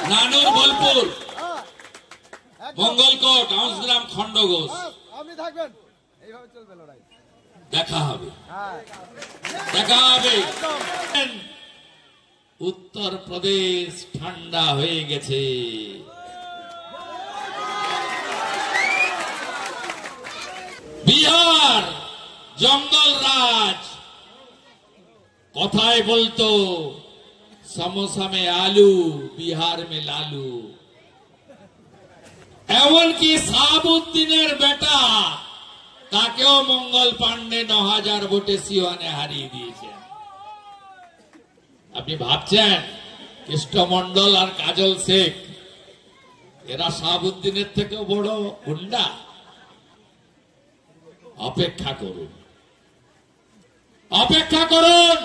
नानुर बोलपुर मंगलकोट आउसग्राम खंडघोष देखा उत्तर प्रदेश ठंडा हो गेছে बिहार जंगल राज कथाय बोलतो समोसा में आलू बिहार में लालू एमन की साबुद्दीनेर बेटा ताकेও मंगल पांडे 9000 ভোটে সিওয়ানে হারিয়ে দিয়েছে। আপনি ভাবছেন কৃষ্ণমন্ডল আর কাজল শেখ এরা সাবুদ্দিনের থেকে বড় গুন্ডা? অপেক্ষা করুন, অপেক্ষা করুন।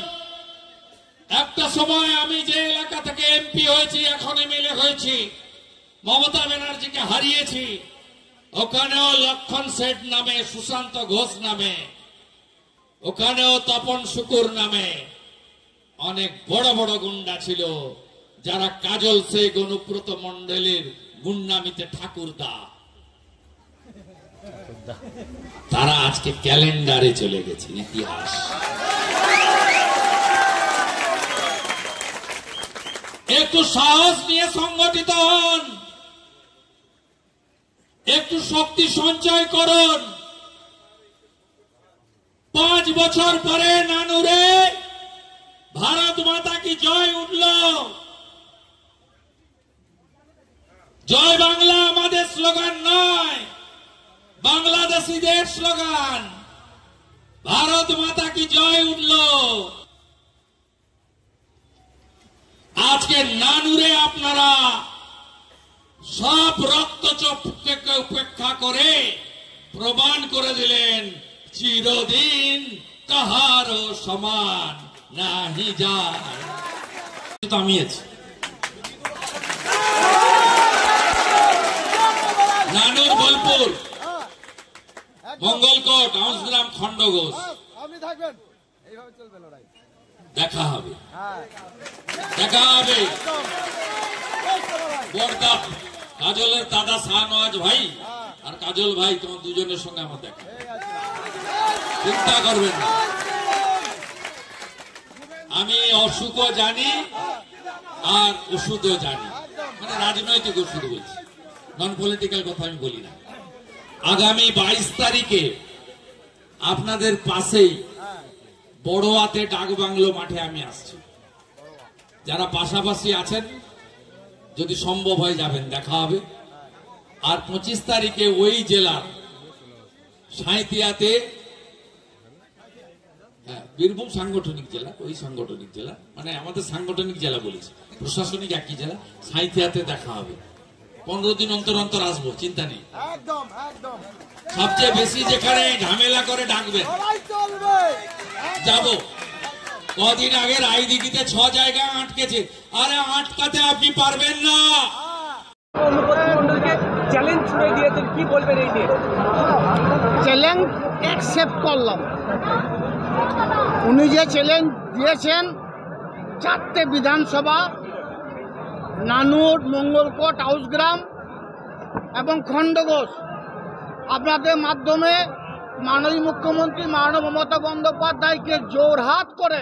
একটা সময় আমি যে এলাকা থেকে এমপি হয়েছি, এখন এমএলএ হয়েছি, মমতা ব্যানার্জিকে হারিয়েছি, ওখানেও লক্ষণ শেঠ নামে, সুশান্ত ঘোষ নামে, ওখানেও তপন শুকুর নামে অনেক বড় বড় গুন্ডা ছিল, যারা কাজল শেখ অনুব্রত মন্ডলের গুন্ডামিতে ঠাকুরদা, তারা আজকে ক্যালেন্ডারে চলে গেছে, ইতিহাস। একটু সাহস নিয়ে সংগঠিত হন, একটু শক্তি সঞ্চয় করুন। 5 বছর পরে নানুরে ভারত মাতা কি জয় উঠল। জয় বাংলা আমাদের স্লোগান নয়, বাংলাদেশিদের স্লোগান। ভারত মাতা কি জয় উঠল। আজকে নানুরে আপনারা সব রক্তচক্ষুকে উপেক্ষা করে প্রমাণ করে দিলেন চিরদিন কাহারও সমান নাহি যায়। আমি আছি নানুর বোলপুর মঙ্গলকোট আউসগ্রাম খন্ডঘোষ দেখা হবে, দেখা হবে। বর্দা কাজলের দাদা শাহনওয়াজ ভাই আর কাজল ভাই, তোমার দুজনের সঙ্গে আমার দেখা, চিন্তা করবেন না। আমি অসুখও জানি আর ওষুধও জানি, মানে রাজনৈতিক ওষুধ বলছি, নন পলিটিক্যাল কথা আমি বলি না। আগামী 22 তারিখে আপনাদের পাশেই বড়োয়াতে ডাক বাংলো মাঠে আমি আসছি। যারা পাশাপাশি আছেন যদি সম্ভব হয় যাবেন, দেখা হবে। আর 25 তারিখে ওই জেলার সাঁইতিয়াতে, বীরভূম সাংগঠনিক জেলা, ওই সাংগঠনিক জেলা, মানে আমাদের সাংগঠনিক জেলা বলেছি, প্রশাসনিক একই জেলা, সাঁইতিয়াতে দেখা হবে। 15 দিন অন্তর অন্তর আসবো, চিন্তা নেই। সবচেয়ে বেশি যেখানে ঝামেলা করে ডাকবেন যাব। কদিন আগে রায়দিঘিতে 6 জায়গায় আটকেছে, আরে আটকাতে আপনি পারবেন না। চ্যালেঞ্জ ছুড়ে দিয়েছেন, কি বলবেন এই নিয়ে? চ্যালেঞ্জ অ্যাকসেপ্ট করলাম। উনি যে চ্যালেঞ্জ দিয়েছেন 4টে বিধানসভা, নানুর, মঙ্গলকোট, আউসগ্রাম এবং খন্ডঘোষ, আপনাদের মাধ্যমে মাননীয় মুখ্যমন্ত্রী মাননীয় মমতা বন্দ্যোপাধ্যায়কে জোরহাত করে,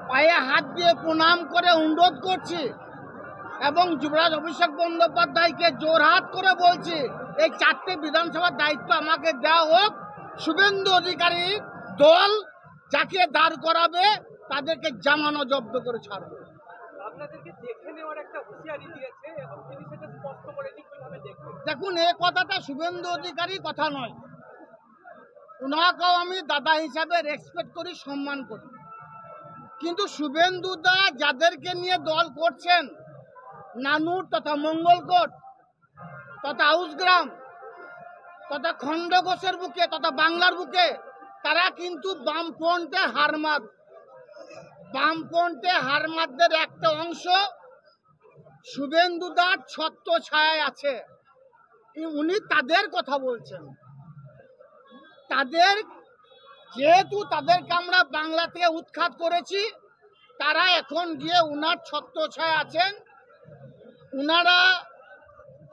পায়ে হাত দিয়ে প্রণাম করে অনুরোধ করছি, এবং যুবরাজ অভিষেক বন্দ্যোপাধ্যায়কে জোরহাত করে বলছি, এই 4টে বিধানসভার দায়িত্ব আমাকে দেওয়া হোক। শুভেন্দু অধিকারী দল যাকে দাঁড় করাবে তাদেরকে জামানো জব্দ করে ছাড়বে। আপনাদেরকে দেখে নেওয়ার একটা হুঁশিয়ারি দিয়েছে এবং তিনি সেটা স্পষ্ট করেনি, কিভাবে দেখবেন? দেখুন, এই কথাটা শুভেন্দু অধিকারীর কথা নয়। ওনাকেও আমি দাদা হিসাবে রেসপেক্ট করি, সম্মান করি, কিন্তু শুভেন্দু দা যাদেরকে নিয়ে দল করছেন, নানুর তথা মঙ্গলকোট তথা আউসগ্রাম তথা খন্ডঘোষের বুকে তথা বাংলার বুকে, তারা কিন্তু বামফ্রন্টে হারমাদ। বামফ্রন্টে হারমাদদের একটা অংশ শুভেন্দু দার ছত্র ছায়ায় আছে। উনি তাদের কথা বলছেন, তাদের যেহেতু তাদেরকে আমরা বাংলা থেকে উৎখাত করেছি, তারা এখন গিয়ে উনার ছত্রছায় আছেন। উনারা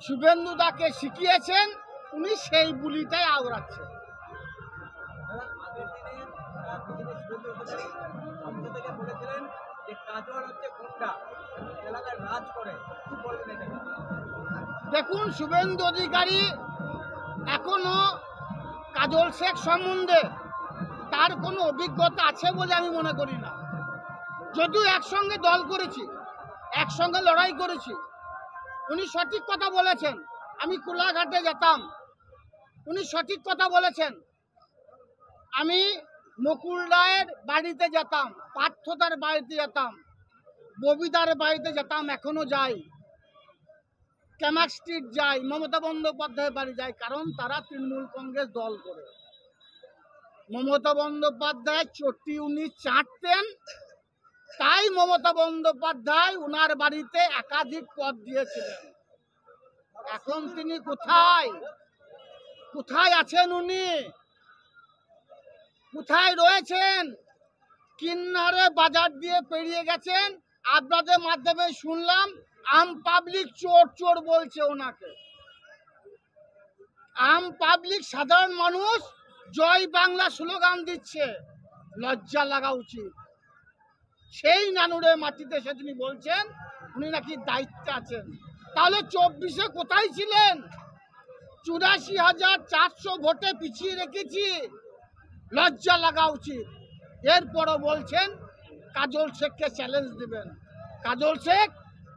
শুভেন্দুদাকে শিখিয়েছেন, উনি সেই বুলিটাই আওড়াচ্ছেন। আগের দিনে শুভেন্দু অধিকারী মঞ্চ থেকে বলেছিলেন যে কাজল হচ্ছে গুন্ডা, এলাকায় রাজ করে। কি বলবেন এটাকে? দেখুন, শুভেন্দু অধিকারী এখনো কাজল শেখ সম্বন্ধে তার কোনো অভিজ্ঞতা আছে বলে আমি মনে করি না। যদিও একসঙ্গে দল করেছি, একসঙ্গে লড়াই করেছি, উনি সঠিক কথা বলেছেন। আমি কোলাঘাটে যেতাম, উনি সঠিক কথা বলেছেন। আমি মুকুল রায়ের বাড়িতে যেতাম, পার্থদার বাড়িতে যেতাম, ববিদার বাড়িতে যেতাম, এখনো যাই, ক্যামাক স্ট্রিট যাই, মমতা বন্দ্যোপাধ্যায়ের বাড়ি যাই, কারণ তারা তৃণমূল কংগ্রেস দল করে। মমতা বন্দ্যোপাধ্যায় চটি উনি চাটতেন, তাই মমতা বন্দ্যোপাধ্যায় উনার বাড়িতে একাধিক পদ দিয়েছিলেন। এখন তিনি কোথায় কোথায় আছেন? উনি কোথায় রয়েছেন? কিন্নারে বাজার দিয়ে পেরিয়ে গেছেন। আপনাদের মাধ্যমে শুনলাম আম পাবলিক চোর চোর বলছে ওনাকে। আম পাবলিক সাধারণ মানুষ জয় বাংলা স্লোগান দিচ্ছে, লজ্জা লাগা উচিত। সেই নানুরের মাটিতে সে তিনি বলছেন উনি নাকি দায়িত্বে আছেন। তাহলে 24-এ কোথায় ছিলেন? 84,400 ভোটে পিছিয়ে রেখেছি, লজ্জা লাগা উচিত। এরপরও বলছেন কাজল শেখকে চ্যালেঞ্জ দিবেন। কাজল শেখ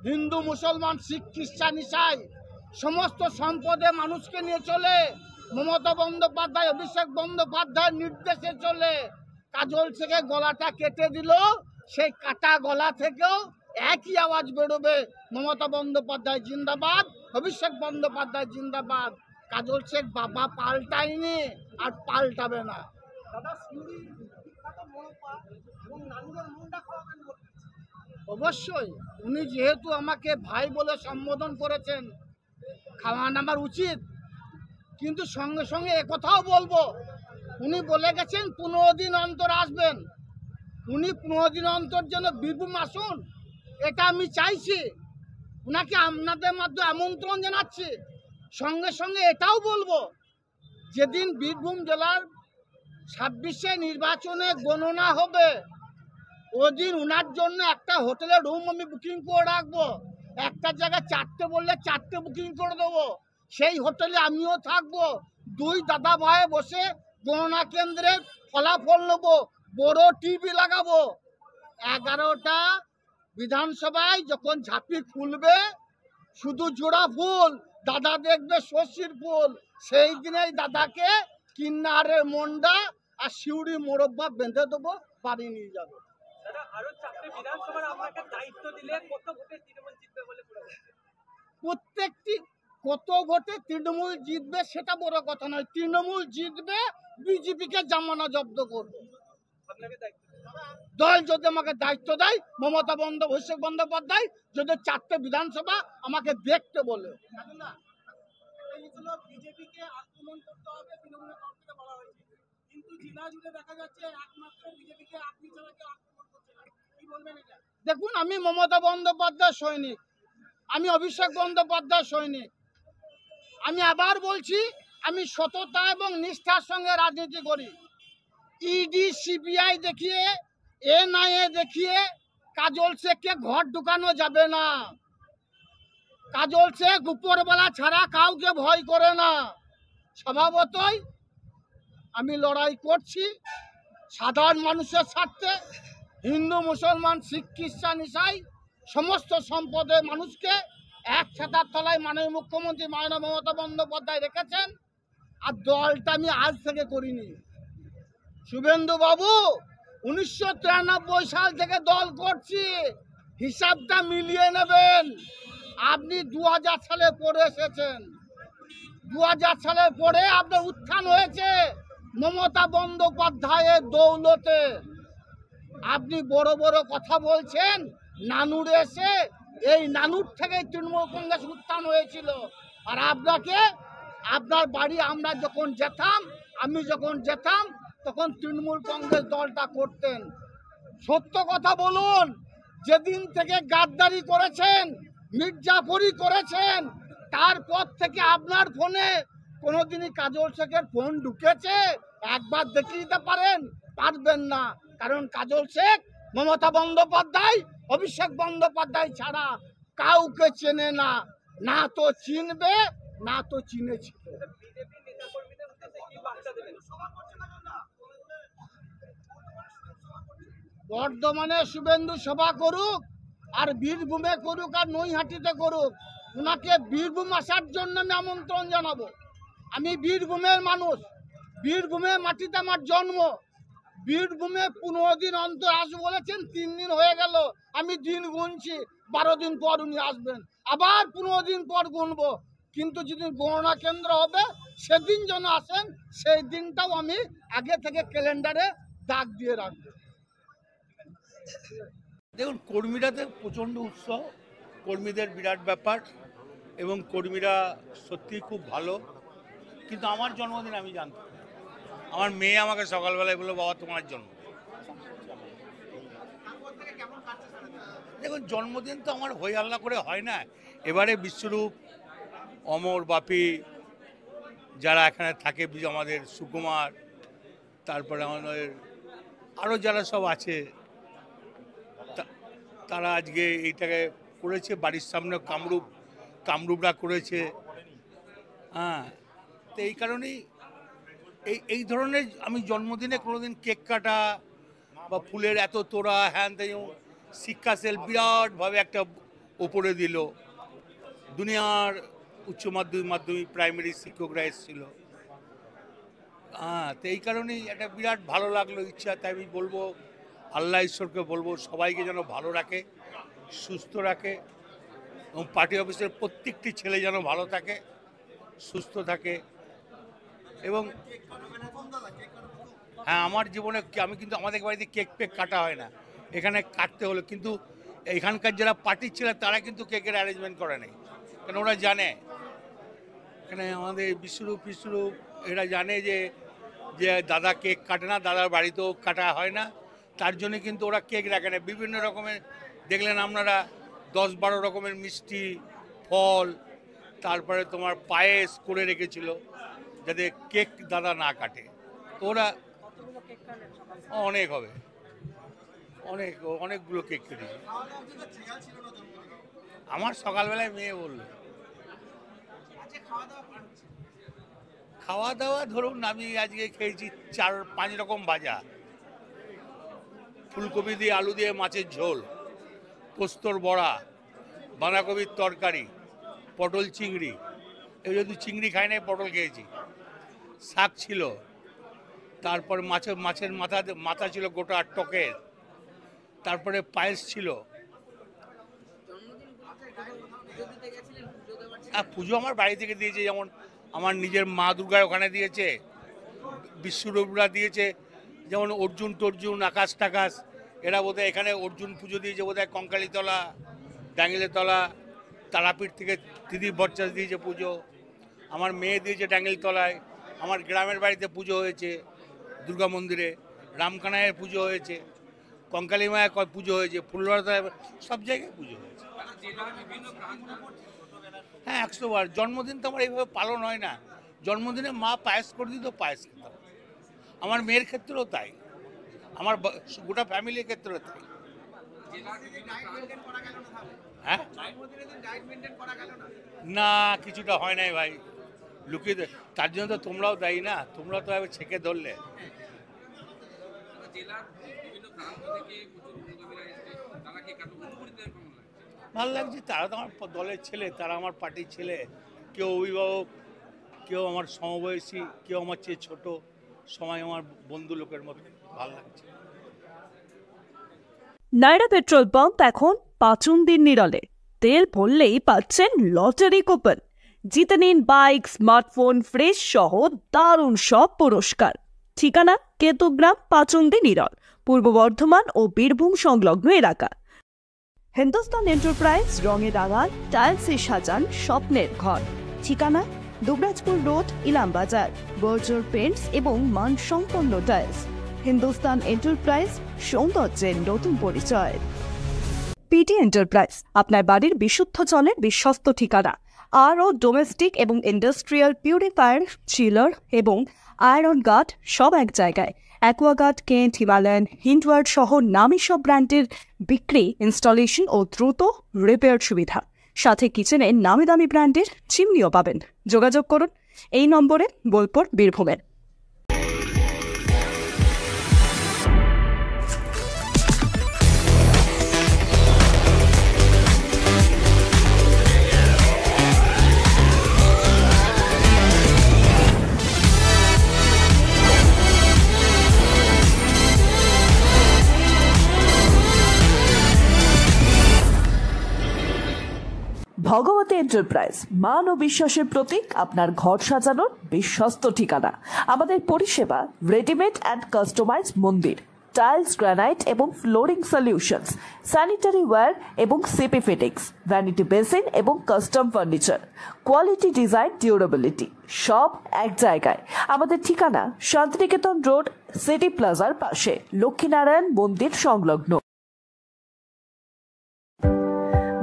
হিন্দু, মুসলমান, শিখ, খ্রিস্টান, ইসাই সমস্ত সম্পদে মানুষকে নিয়ে চলে। মমতা বন্দ্যোপাধ্যায়, অভিষেক বন্দ্যোপাধ্যায়ের নির্দেশে চলে। কাজল শেখের গলাটা কেটে দিল, সেই কাটা গলা থেকেও একই আওয়াজ বেরোবে, মমতা বন্দ্যোপাধ্যায় জিন্দাবাদ, অভিষেক বন্দ্যোপাধ্যায় জিন্দাবাদ। কাজল শেখ বাবা পাল্টায়নি আর পাল্টাবে না। দাদা, সিউড়ির বিখ্যাত মোরব্বা এবং নানুরের মুন্ডা খাওয়াবেন বলছেন। অবশ্যই উনি যেহেতু আমাকে ভাই বলে সম্বোধন করেছেন, খাওয়ান আমার উচিত, কিন্তু সঙ্গে সঙ্গে একথাও বলবো, উনি বলে গেছেন 15 দিন অন্তর আসবেন। উনি 15 দিন অন্তর যেন বীরভূম আসুন, এটা আমি চাইছি। উনাকে আপনাদের মাধ্যমে আমন্ত্রণ জানাচ্ছি। সঙ্গে সঙ্গে এটাও বলবো, যেদিন বীরভূম জেলার 26-এ নির্বাচনে গণনা হবে, ওদিন উনার জন্য একটা হোটেলের রুম আমি বুকিং করে রাখবো। একটা জায়গায় 4টে বললে 4টে বুকিং করে দেবো। সেই হোটেলে আমিও থাকবো। 2 দাদা ভাই বসে গণনা কেন্দ্রে ফলাফল নেবো, বড় টিভি লাগাবো। 11টা বিধানসভায় যখন ঝাঁপি খুলবে, শুধু জোড়া ফুল, দাদা দেখবে শশীর ফুল। সেই দিনেই দাদাকে কিন্নারের মন্ডা আর শিউড়ি মোরব্বা বেঁধে দেবো, বাড়ি নিয়ে যাবো। দাদা, আরো 4টে বিধানসভার আপনাকে দায়িত্ব দিলে কত ভোটে তৃণমূল জিতবে বলে মনে করছেন? প্রত্যেকটি কত ভোটে তৃণমূল জিতবে সেটা বড় কথা নয়, তৃণমূল জিতবে, বিজেপিকে জামানা জব্দ করবে। আপনাকে দায়িত্ব দিন। দল যদি আমাকে দায়িত্ব দেয়, মমতা অভিষেক বন্দ্যোপাধ্যায় যদি 4টে বিধানসভা আমাকে দেখতে বলে। বিজেপিকে আক্রমণ করতে হবে তৃণমূলের তরফ থেকে বলা হয়েছে, কিন্তু জেলা জুড়ে দেখা যাচ্ছে একমাত্র বিজেপিকে আপনি ছাড়া কেউ আক্রমণ করছে না। কি বলবেন এটা? দেখুন, আমি মমতা বন্দ্যোপাধ্যায় সৈনিক, আমি অভিষেক বন্দ্যোপাধ্যায় সৈনিক। আমি আবার বলছি, আমি সততা এবং নিষ্ঠার সঙ্গে রাজনীতি করি। ইডি, সিবিআই দেখিয়ে, এনআইএ দেখিয়ে কাজল শেখকে ঘর ঢুকানো যাবে না। কাজল শেখ উপরবেলা ছাড়া কাউকে ভয় করে না। স্বভাবতই আমি লড়াই করছি সাধারণ মানুষের স্বার্থে। হিন্দু, মুসলমান, শিখ, খ্রিস্টান, ইসাই সমস্ত সম্পদের মানুষকে এক ছাতার তলায় মাননীয় মুখ্যমন্ত্রী মাননীয় মমতা বন্দ্যোপাধ্যায় রেখেছেন। আর দলটা আমি আজ থেকে করিনি। শুভেন্দু বাবু 1993 সাল থেকে দল করছি, হিসাবটা মিলিয়ে নেবেন। আপনি 2000 সালে পড়ে এসেছেন, 2000 সালের পরে আপনার উত্থান হয়েছে মমতা বন্দ্যোপাধ্যায়ের দৌলতে। আপনি বড় বড় কথা বলছেন, নানুরে এসে এই নানুর থেকে তৃণমূল কংগ্রেস উত্থান হয়েছিল। আর আপনাকে, আপনার বাড়ি আমরা যখন যেতাম, আমি যখন যেতাম, তখন তৃণমূল কংগ্রেস দলটা করতেন। সত্য কথা বলুন, যেদিন থেকে গাদ্দারি করেছেন, মির্জাফরি করেছেন, তারপর থেকে আপনার ফোনে কোনোদিনই কাজল শেখের ফোন ঢুকেছে? একবার দেখিয়ে দিতে পারবেন না। কারণ কাজল শেখ মমতা বন্দ্যোপাধ্যায়, অভিষেক বন্দ্যোপাধ্যায় ছাড়া কাউকে চেনে না, না তো চিনবে, না তো চিনেছিল। বিজেপি নেতাকর্মীদের উদ্দেশ্যে কি বার্তা দেবেন? বর্ধমানে শুভেন্দু সভা করুক, আর বীরভূমে করুক, আর নৈহাটিতে করুক, ওনাকে বীরভূম আসার জন্য আমি আমন্ত্রণ জানাবো। আমি বীরভূমের মানুষ, বীরভূমের মাটিতে আমার জন্ম। বীরভূমে 15 দিন অন্তর আসবো বলেছেন, 3 দিন হয়ে গেল, আমি দিন গুনছি, 12 দিন পর উনি আসবেন, আবার 15 দিন পর গুনবো। কিন্তু যেদিন গণনা কেন্দ্র হবে সেদিন যেন আসেন, সেই দিনটাও আমি আগে থেকে ক্যালেন্ডারে দাগ দিয়ে রাখবো। দেখুন, কর্মীরাতে প্রচণ্ড উৎসাহ, কর্মীদের বিরাট ব্যাপার, এবং কর্মীরা সত্যিই খুব ভালো। কিন্তু আমার জন্মদিন আমি জানতাম, আমার মেয়ে আমাকে সকালবেলায় বললো, বাবা তোমার জন্ম। দেখুন, জন্মদিন তো আমার হই আল্লাহ করে হয় না। এবারে বিশ্বরূপ, অমর, বাপি, যারা এখানে থাকে, আমাদের সুকুমার, তারপরে আমাদের আরও যারা সব আছে, তারা আজকে এইটাকে করেছে। বাড়ির সামনে কামরূপরা করেছে। হ্যাঁ, তো এই কারণেই এই ধরনের আমি জন্মদিনে কোনোদিন কেক কাটা বা ফুলের এত তোড়া হ্যান শিক্ষা সেল বিরাটভাবে একটা ওপরে দিল। দুনিয়ার উচ্চ মাধ্যমিক প্রাইমারি শিক্ষকরা এসেছিল। হ্যাঁ, তো এই কারণেই একটা বিরাট ভালো লাগলো, ইচ্ছা। তাই আমি বলবো, আল্লাহ ঈশ্বরকে বলবো সবাইকে যেন ভালো রাখে, সুস্থ রাখে, এবং পার্টি অফিসের প্রত্যেকটি ছেলে যেন ভালো থাকে, সুস্থ থাকে। এবং হ্যাঁ, আমার জীবনে আমি কিন্তু, আমাদের বাড়িতে কেক পেক কাটা হয় না, এখানে কাটতে হলো। কিন্তু এখানকার যারা পার্টির ছেলে তারা কিন্তু কেকের অ্যারেঞ্জমেন্ট করে নেই, কেন ওরা জানে, এখানে আমাদের বিশ্বরূপ এরা জানে যে দাদা কেক কাটে না, দাদার বাড়িতেও কাটা হয় না, তার জন্য কিন্তু ওরা কেক রাখে না। বিভিন্ন রকমের দেখলেন আপনারা 10-12 রকমের মিষ্টি, ফল, তারপরে তোমার পায়েস করে রেখেছিল, যাতে কেক দাদা না কাটে। তো ওরা অনেক হবে, অনেকগুলো কেক কেটেছে। আমার সকালবেলায় মেয়ে বললো। খাওয়া দাওয়া ধরুন, আমি আজকে খেয়েছি 4-5 রকম ভাজা, ফুলকপি দিয়ে আলু দিয়ে মাছের ঝোল, পোস্তর বড়া, বাঁধাকপির তরকারি, পটল চিংড়ি, এই যদি চিংড়ি খাই নাই, পটল খেয়েছি, শাক ছিল, তারপর মাছের মাথা ছিল গোটা টকের, তারপরে পায়েস ছিল। পুজো আমার বাড়ি থেকে দিয়েছে, যেমন আমার নিজের মা দুর্গা ওখানে দিয়েছে, বিশ্বরূপরা দিয়েছে, যেমন অর্জুন আকাশ টাকাশ, এরা বোধহয় এখানে অর্জুন পুজো দিয়েছে বোধহয় কঙ্কালীতলা, ডাঙ্গিলেতলা, তারাপীঠ থেকে দিদি বরচাষ দিয়েছে পুজো, আমার মেয়ে দিয়েছে ডাঙ্গিলতলায়, আমার গ্রামের বাড়িতে পুজো হয়েছে, দুর্গা মন্দিরে রামকানাইয়ের পুজো হয়েছে, কঙ্কালী মায়ের পুজো হয়েছে, ফুলবাড়ায়, সব জায়গায় পুজো হয়েছে। হ্যাঁ, 100 বার। জন্মদিন তো আমার এইভাবে পালন হয় না। জন্মদিনে মা পায়েস করে দিত, পায়েস খেতাম। আমার মেয়ের ক্ষেত্রেও তাই, আমার গোটা ফ্যামিলির ক্ষেত্রেও তাই। হ্যাঁ, না, কিছুটা হয় নাই ভাই, লুকিয়ে। তার জন্য তো তোমরাও দায়ী না, তোমরা তো ছেঁকে ধরলে। ভালো লাগছে, তারা তো আমার দলের ছেলে, তারা আমার পার্টির ছেলে, কেউ অভিভাবক, কেউ আমার সমবয়সী, কেউ আমার চেয়ে ছোট, সবাই আমার বন্ধু লোকের মতো। ভালো লাগছে। নায়রা পেট্রোল পাম্প এখন পাচুন্দির নিরলে। তেল ভরলেই পাচ্ছেন লটারি কুপন। জিতে নিন বাইক, স্মার্টফোন, ফ্রিজ সহ দারুণ সব পুরস্কার। ঠিকানা কেতুগ্রাম, পাচুন্দি নিরল, পূর্ব বর্ধমান ও বীরভূম সংলগ্ন এলাকা। হিন্দুস্তান এন্টারপ্রাইজ রঙে রাঙান, টাইলসে সাজান স্বপ্নের ঘর। ঠিকানা দুবরাজপুর রোড, ইলামবাজার। বর্জর পেন্টস এবং মানসম্পন্ন টাইলস। হিন্দুস্তান এন্টারপ্রাইজ, সৌন্দর্যের নতুন পরিচয়। পিটি এন্টারপ্রাইজ, আপনার বাড়ির বিশুদ্ধ জলের বিশ্বস্ত ঠিকানা। আরও ডোমেস্টিক এবং ইন্ডাস্ট্রিয়াল পিউরিফায়ার, চিলার এবং আয়রন গার্ড সব এক জায়গায়। অ্যাকোয়াগার্ড, কেন্ট, হিমালয়ান, হিন্ডওয়ার্ড সহ নামী সব ব্র্যান্ডের বিক্রি, ইনস্টলেশন ও দ্রুত রিপেয়ার সুবিধা। সাথে কিচেনে নামি দামি ব্র্যান্ডের চিমনিও পাবেন। যোগাযোগ করুন এই নম্বরে, বোলপুর, বীরভূমের। ভগবতী এন্টারপ্রাইজ, মান ও বিশ্বাসের প্রতীক, আপনার ঘর সাজানোর বিশ্বস্ত ঠিকানা। আমাদের পরিষেবা রেডিমেড অ্যান্ড কাস্টমাইজ মন্দির, টাইলস, গ্রানাইট এবং ফ্লোরিং সলিউশনস, স্যানিটারি ওয়্যার এবং সিপি ফিটিংস, ভ্যানিটি বেসিন এবং custom furniture, quality, design, durability সব এক জায়গায়। আমাদের ঠিকানা শান্তিনিকেতন রোড, সিটি প্লাজার পাশে, লক্ষ্মীনারায়ণ মন্দির সংলগ্ন।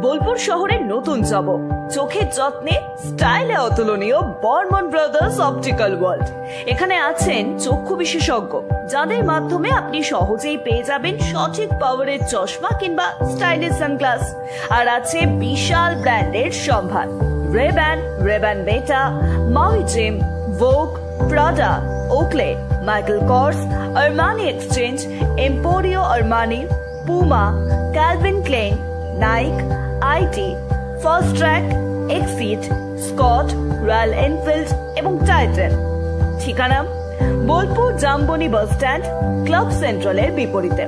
বোলপুর শহরের নতুন চমক, চোখের যত্নে স্টাইলে অতুলনীয় বর্মন ব্রাদার্স অপটিক্যাল ওয়ার্ল্ড। এখানে আছেন চক্ষু বিশেষজ্ঞ, যাদের মাধ্যমে আপনি সহজেই পেয়ে যাবেন সঠিক পাওয়ারের চশমা কিংবা স্টাইলিশ সানগ্লাস। আর আছে বিশাল ব্র্যান্ডের সম্ভার, Rayban, Rayban beta, Maui Jim, Vogue, Prada, Oakley, Michael Kors, Armani Exchange, Emporio Armani, Puma, Calvin Klein, Nike, IT, Fastrack, exit, Scott, Royal Enfield এবং টাইটান। ঠিকানা Bolpur Jambuni bus stand, club সেন্ট্রালের বিপরীতে।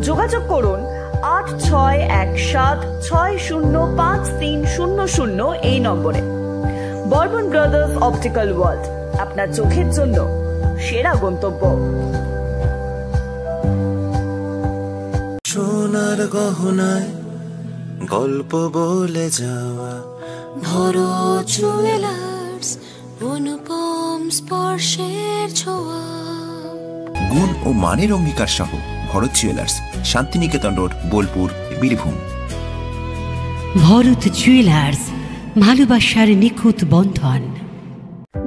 যোগাযোগ করুন 8617605300 এই নম্বরে। বর্মন ব্রাদার্স অপটিক্যাল ওয়ার্ল্ড, আপনার চোখের জন্য সেরা গন্তব্য। সোনার গহনায় গল্প বলে যাওয়া ভরত জুয়েলার্স, অনুপম স্পর্শের ছোঁয়া। গুণ ও মানের অঙ্গীকার সহ Bharat jewellers, Shantiniketan road, Bolpur, Birbhum. Bharat jewellers, ভালোবাসার নিখুঁত বন্ধন।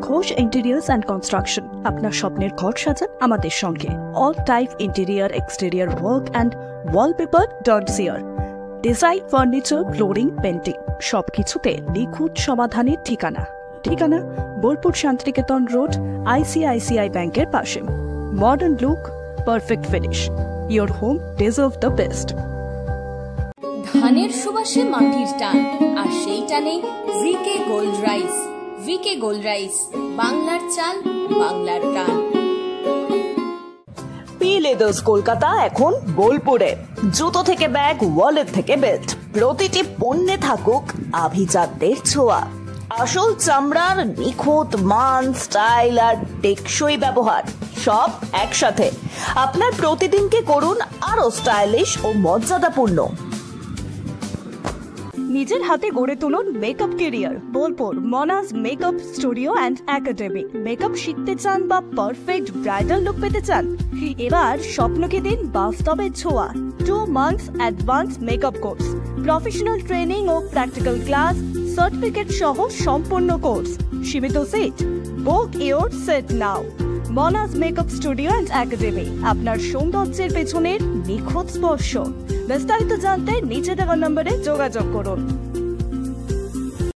ঘোষ ইন্টেরিয়ার্স অ্যান্ড কনস্ট্রাকশন, আপনার স্বপ্নের ঘর সাজান আমাদের সঙ্গে। All type interior, exterior work and wallpaper dot CR. Design, furniture, flooring, painting সবকিছুতে নিখুঁত সমাধানের ঠিকানা। ঠিকানা বোলপুর শান্তিনিকেতন রোড, আইসিআইসিআই ব্যাংকের পাশে। Modern look, perfect finish, your home deserve the best. ধানের সুবাসে মাটির টান, আর সেই টানে V K gold rice. V K gold rice, বাংলার চাল, বাংলার প্রাণ। পি লেদার্স কলকাতা এখন বোলপুরে। জুতো থেকে ব্যাগ, ওয়ালেট থেকে বেল্ট, প্রতিটি পণ্যে থাকুক আভিজাত্যের ছোঁয়া। আসল চামড়ার নিখুঁত মান, স্টাইল আর টেকসই ব্যবহার সব একসাথে। আপনার প্রতিদিনকে করুন আরো স্টাইলিশ ও মর্যাদাপূর্ণ। নিজের হাতে গড়ে তুলুন makeup career. Bolpur Monaj makeup studio and academy. Makeup শিখতে চান বা পারফেক্ট ব্রাইডাল লুক পেতে চান? এবার স্বপ্নকে দিন বাস্তবের ছোঁয়া। 2 months advance makeup course, professional training ও প্র্যাকটিক্যাল ক্লাস, সার্টিফিকেট সহ সম্পূর্ণ কোর্স, সীমিত seat. Book your seat now. Monaj makeup studio and academy, আপনার সৌন্দর্যের পেছনের নিখুঁত স্পর্শ। বিস্তারিত জানতে নিচে দেওয়া নম্বরে যোগাযোগ করুন।